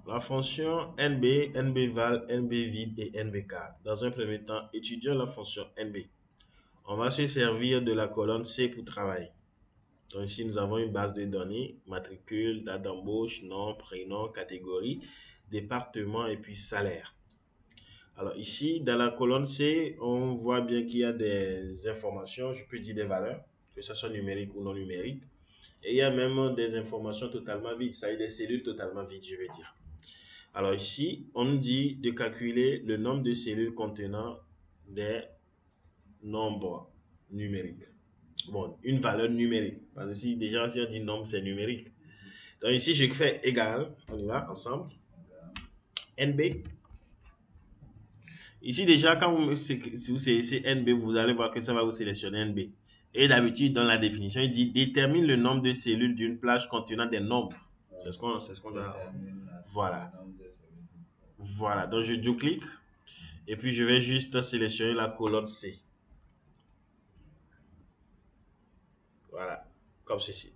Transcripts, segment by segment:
La fonction NB, NBVal, NBVid et NBCar. Dans un premier temps, étudions la fonction NB. On va se servir de la colonne C pour travailler. Donc ici, nous avons une base de données, matricule, date d'embauche, nom, prénom, catégorie, département et puis salaire. Alors ici, dans la colonne C, on voit bien qu'il y a des informations, je peux dire des valeurs, que ce soit numérique ou non numérique. Et il y a même des informations totalement vides, ça veut dire des cellules totalement vides, je veux dire. Alors ici, on nous dit de calculer le nombre de cellules contenant des nombres numériques. Bon, une valeur numérique. Parce que si déjà, si on dit nombre, c'est numérique. Donc ici, je fais égal. On y va ensemble. NB. Ici, déjà, quand vous sélectionnez NB, vous allez voir que ça va vous sélectionner NB. Et d'habitude, dans la définition, il dit détermine le nombre de cellules d'une plage contenant des nombres. C'est ce qu'on doit. Voilà. Voilà. Donc, je double-clique. Et puis, je vais juste sélectionner la colonne C. Voilà. Comme ceci.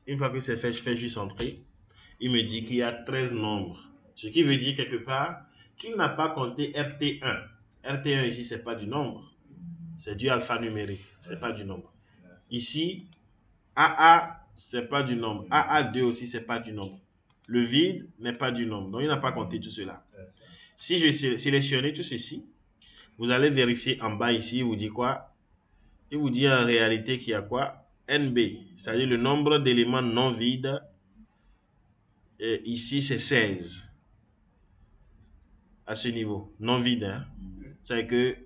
Une fois que c'est fait, je fais juste entrer. Il me dit qu'il y a 13 nombres. Ce qui veut dire quelque part qu'il n'a pas compté RT1. RT1 ici, ce n'est pas du nombre. C'est du alphanumérique. Ce n'est pas du nombre. Ici, AA, ce n'est pas du nombre. AA2 aussi, ce n'est pas du nombre. Le vide n'est pas du nombre. Donc, il n'a pas compté tout cela. Si je sélectionne tout ceci, vous allez vérifier en bas ici, il vous dit quoi? Il vous dit en réalité qu'il y a quoi? NB, c'est-à-dire le nombre d'éléments non vides. Et ici, c'est 16. À ce niveau, non vide. Hein? C'est-à-dire que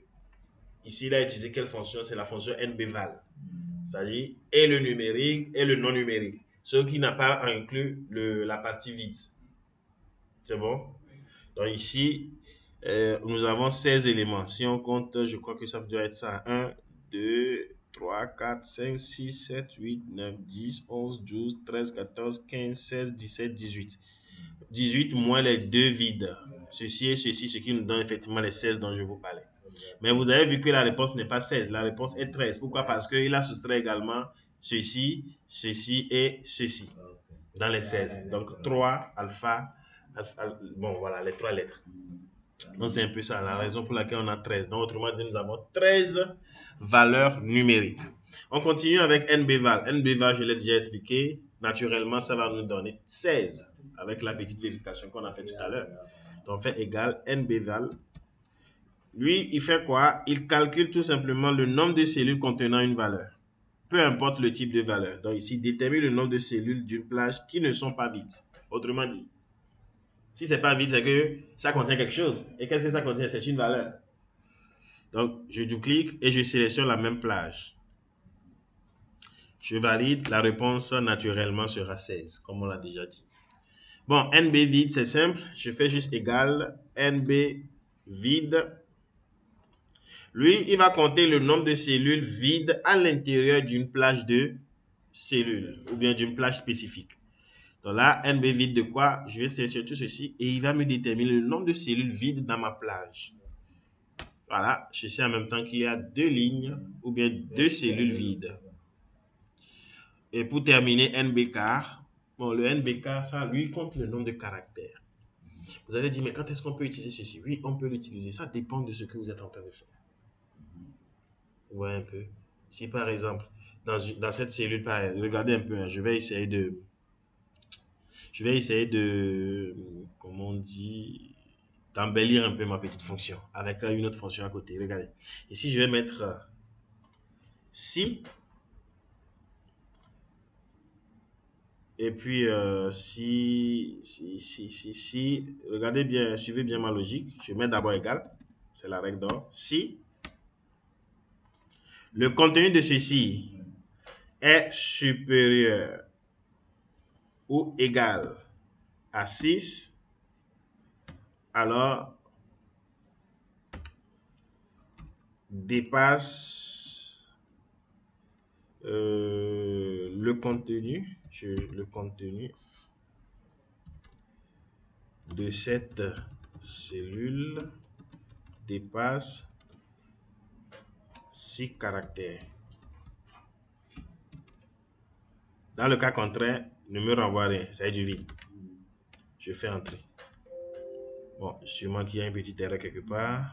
ici, il a utilisé quelle fonction? C'est la fonction NBVal. C'est-à-dire et le numérique et le non numérique. Ce qui n'a pas inclus la partie vide. C'est bon? Donc ici, nous avons 16 éléments. Si on compte, je crois que ça doit être ça. 1, 2, 3, 4, 5, 6, 7, 8, 9, 10, 11, 12, 13, 14, 15, 16, 17, 18. 18 moins les deux vides. Ceci et ceci, ce qui nous donne effectivement les 16 dont je vous parlais. Mais vous avez vu que la réponse n'est pas 16, la réponse est 13. Pourquoi? Parce qu'il a soustrait également ceci, ceci et ceci dans les 16. Donc 3 alpha, bon voilà, les 3 lettres. Donc c'est un peu ça, la raison pour laquelle on a 13. Donc autrement dit, nous avons 13 valeurs numériques. On continue avec NBVal. NBVal, je l'ai déjà expliqué. Naturellement, ça va nous donner 16 avec la petite vérification qu'on a fait tout à l'heure. Donc on fait égal NBVal. Lui, il fait quoi? Il calcule tout simplement le nombre de cellules contenant une valeur. Peu importe le type de valeur. Donc ici, détermine le nombre de cellules d'une plage qui ne sont pas vides. Autrement dit, si ce n'est pas vide, c'est que ça contient quelque chose. Et qu'est-ce que ça contient? C'est une valeur. Donc, je double-clique et je sélectionne la même plage. Je valide, la réponse naturellement sera 16, comme on l'a déjà dit. Bon, NB vide, c'est simple. Je fais juste égal NB vide. Lui, il va compter le nombre de cellules vides à l'intérieur d'une plage de cellules ou bien d'une plage spécifique. Donc là, NB vide de quoi? Je vais sélectionner tout ceci et il va me déterminer le nombre de cellules vides dans ma plage. Voilà, je sais en même temps qu'il y a 2 lignes ou bien 2 cellules vides. Et pour terminer, NBCar. Bon, le NBCar, ça, lui, compte le nombre de caractères. Vous allez dire, mais quand est-ce qu'on peut utiliser ceci? Oui, on peut l'utiliser. Ça dépend de ce que vous êtes en train de faire. Vous voyez un peu. Si par exemple, dans cette cellule, regardez un peu, hein, je vais essayer de, comment on dit, d'embellir un peu ma petite fonction avec une autre fonction à côté. Regardez. Ici, je vais mettre si. Et puis, si, regardez bien, suivez bien ma logique. Je mets d'abord égal. C'est la règle d'or. Si le contenu de ceci est supérieur ou égal à 6, alors dépasse le contenu de cette cellule dépasse 6 caractères. Dans le cas contraire, ne me renvoie rien, c'est du vide. Je fais entrer. Bon, sûrement qu'il y a une petite erreur quelque part.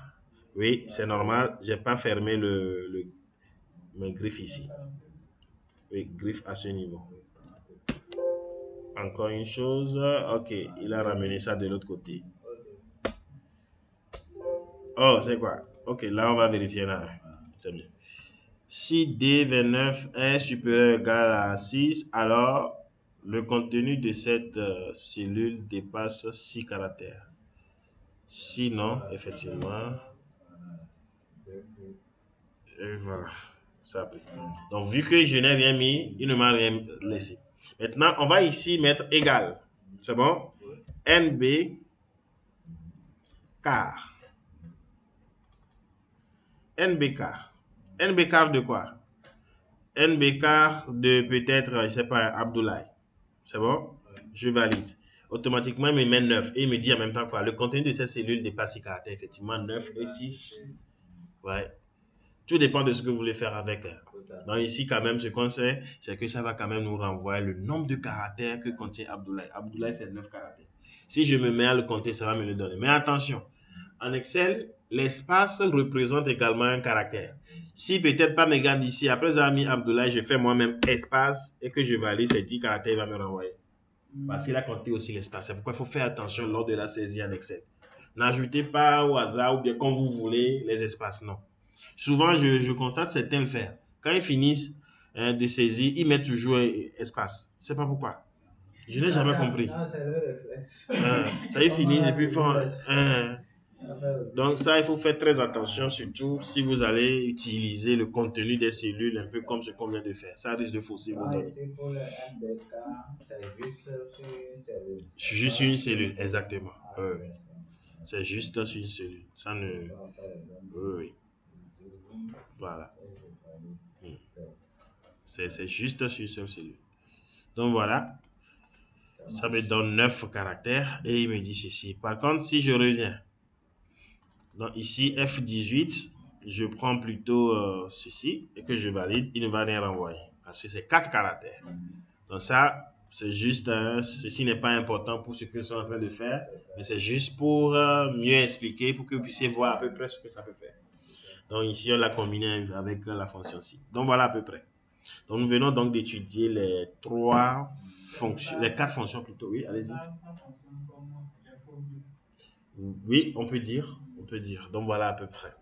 Oui, c'est normal. J'ai pas fermé mes griffes ici. Oui, griffe à ce niveau. Encore une chose. Ok, il a ramené ça de l'autre côté. Oh, c'est quoi? Ok, là, on va vérifier là. C'est bien. Si D29 est supérieur ou égal à 6, alors le contenu de cette cellule dépasse 6 caractères. Sinon, effectivement, et voilà, ça applique. Donc, vu que je n'ai rien mis, il ne m'a rien laissé. Maintenant, on va ici mettre égal. C'est bon? NB car. NB car. NB car de quoi? NB car de peut-être, je ne sais pas, Abdoulaye. C'est bon? Je valide. Automatiquement, il me met 9 et il me dit en même temps quoi? Le contenu de cette cellule dépasse 6 caractères. Effectivement, 9 et 6. Ouais. Tout dépend de ce que vous voulez faire avec. Donc ici, quand même, ce qu'on sait, c'est que ça va quand même nous renvoyer le nombre de caractères que contient Abdoulaye. Abdoulaye, c'est 9 caractères. Si je me mets à le compter, ça va me le donner. Mais attention, en Excel, l'espace représente également un caractère. Si peut-être pas mes gars d'ici, après avoir mis Abdoulaye, je fais moi-même espace et que je valide ces 10 caractères, il va me renvoyer. Parce qu'il a compté aussi l'espace. C'est pourquoi il faut faire attention lors de la saisie en Excel. N'ajoutez pas au hasard ou bien comme vous voulez les espaces, non. Souvent, je constate certains le faire. Quand ils finissent de saisir, ils mettent toujours espace. Je ne sais pas pourquoi. Je n'ai jamais compris. C'est le réflexe. Ça, ils finissent et puis ils font... Donc ça, il faut faire très attention, surtout si vous allez utiliser le contenu des cellules, un peu comme ce qu'on vient de faire. Ça risque de fausser vos données. Ici, pour le NBK, c'est juste sur une cellule. Juste une cellule, exactement. C'est juste sur une cellule. Ça ne... Oui. Voilà. C'est juste sur une cellule. Donc voilà. Ça me donne 9 caractères et il me dit ceci. Par contre, si je reviens, donc ici F18, je prends plutôt ceci et que je valide, il ne va rien renvoyer parce que c'est 4 caractères. Donc ça, c'est juste, ceci n'est pas important pour ce que je suis en train de faire, mais c'est juste pour mieux expliquer, pour que vous puissiez voir à peu près ce que ça peut faire. Donc ici, on l'a combiné avec la fonction ci. Donc voilà à peu près. Donc nous venons donc d'étudier les 4 fonctions plutôt. Oui, allez-y. Oui, on peut dire. Donc voilà à peu près.